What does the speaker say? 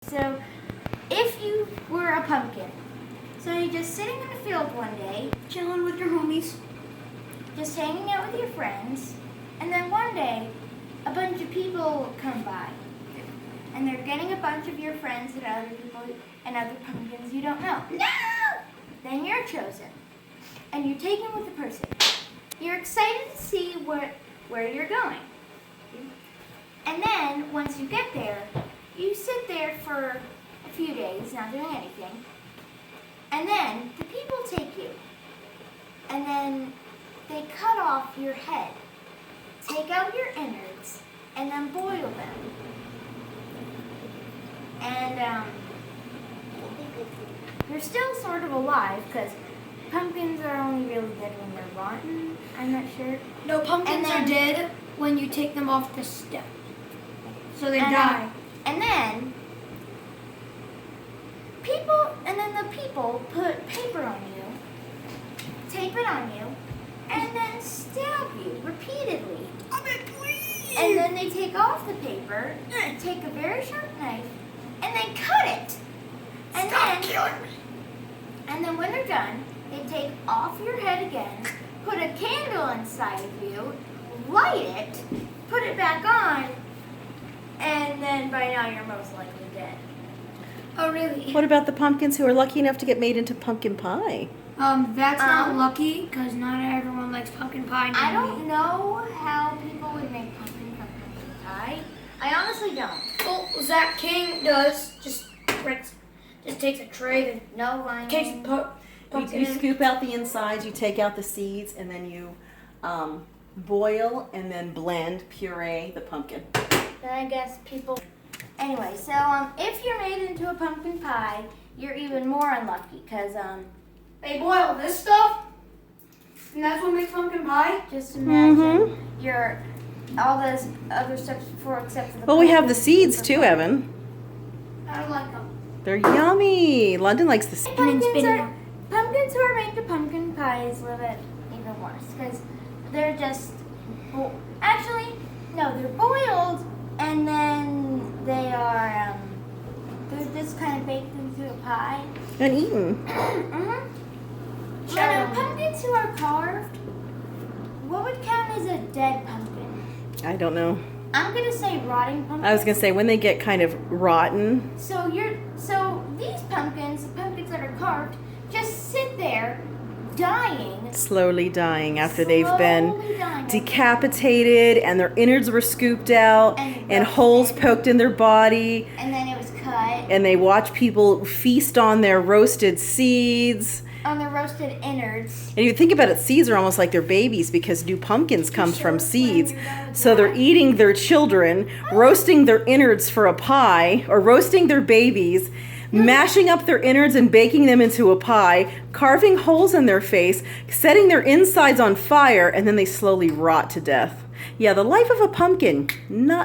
So, if you were a pumpkin, so you're just sitting in the field one day, Chilling with your homies. just hanging out with your friends, and then one day, a bunch of people come by, and they're getting a bunch of your friends and other people and other pumpkins you don't know. No! Then you're chosen, and you're taken with the person. You're excited to see where you're going. And then, once you get there, you sit there for a few days, not doing anything. And then, the people take you. And then, they cut off your head, take out your innards, and then boil them. And, you're still sort of alive, because pumpkins are only really dead when they're rotten. I'm not sure. No, pumpkins And are then- dead when you take them off the stem. So they And, die. And then the people put paper on you, tape it on you, and then stab you repeatedly. And then they take off the paper, take a very sharp knife, and then cut it. And And then when they're done, they take off your head again, put a candle inside of you, light it, put it back on, and then by now you're most likely dead. Oh, really? What about the pumpkins who are lucky enough to get made into pumpkin pie? That's not lucky because not everyone likes pumpkin pie. I don't know how people would make pumpkin pie. I honestly don't. Well, Zach King does. Just takes a tray and No, I takes mean, pumpkin You in. scoop out the insides, you take out the seeds, and then you boil and then blend, puree the pumpkin. then I guess people. Anyway, so if you're made into a pumpkin pie, you're even more unlucky because They boil this stuff, and that's what makes pumpkin pie. just imagine you're all those other stuff before except for the. Well, we have the pumpkin seeds too, super fun. Evan. I don't like them. They're yummy. London likes the seeds. And then Pumpkins spin it are out. pumpkins who are made to pumpkin pies live it even worse because they're just actually no, they're boiled and then they're just kind of baked into a pie. And eaten. Mm-hmm. Now, pumpkins who are carved, what would count as a dead pumpkin? I don't know. I'm gonna say rotting pumpkin. I was going to say, when they get kind of rotten, So these pumpkins, the pumpkins that are carved, just sit there, dying. slowly dying after they've been slowly dying. decapitated and their innards were scooped out And and holes roasted. poked in their body. And then it was cut And they watch people feast on their roasted seeds. on the roasted innards. And you think about it, seeds are almost like their babies because new pumpkins comes from seeds. So they're eating their children, roasting their innards for a pie, or roasting their babies, mashing up their innards and baking them into a pie, carving holes in their face, setting their insides on fire, and then they slowly rot to death. Yeah, the life of a pumpkin, not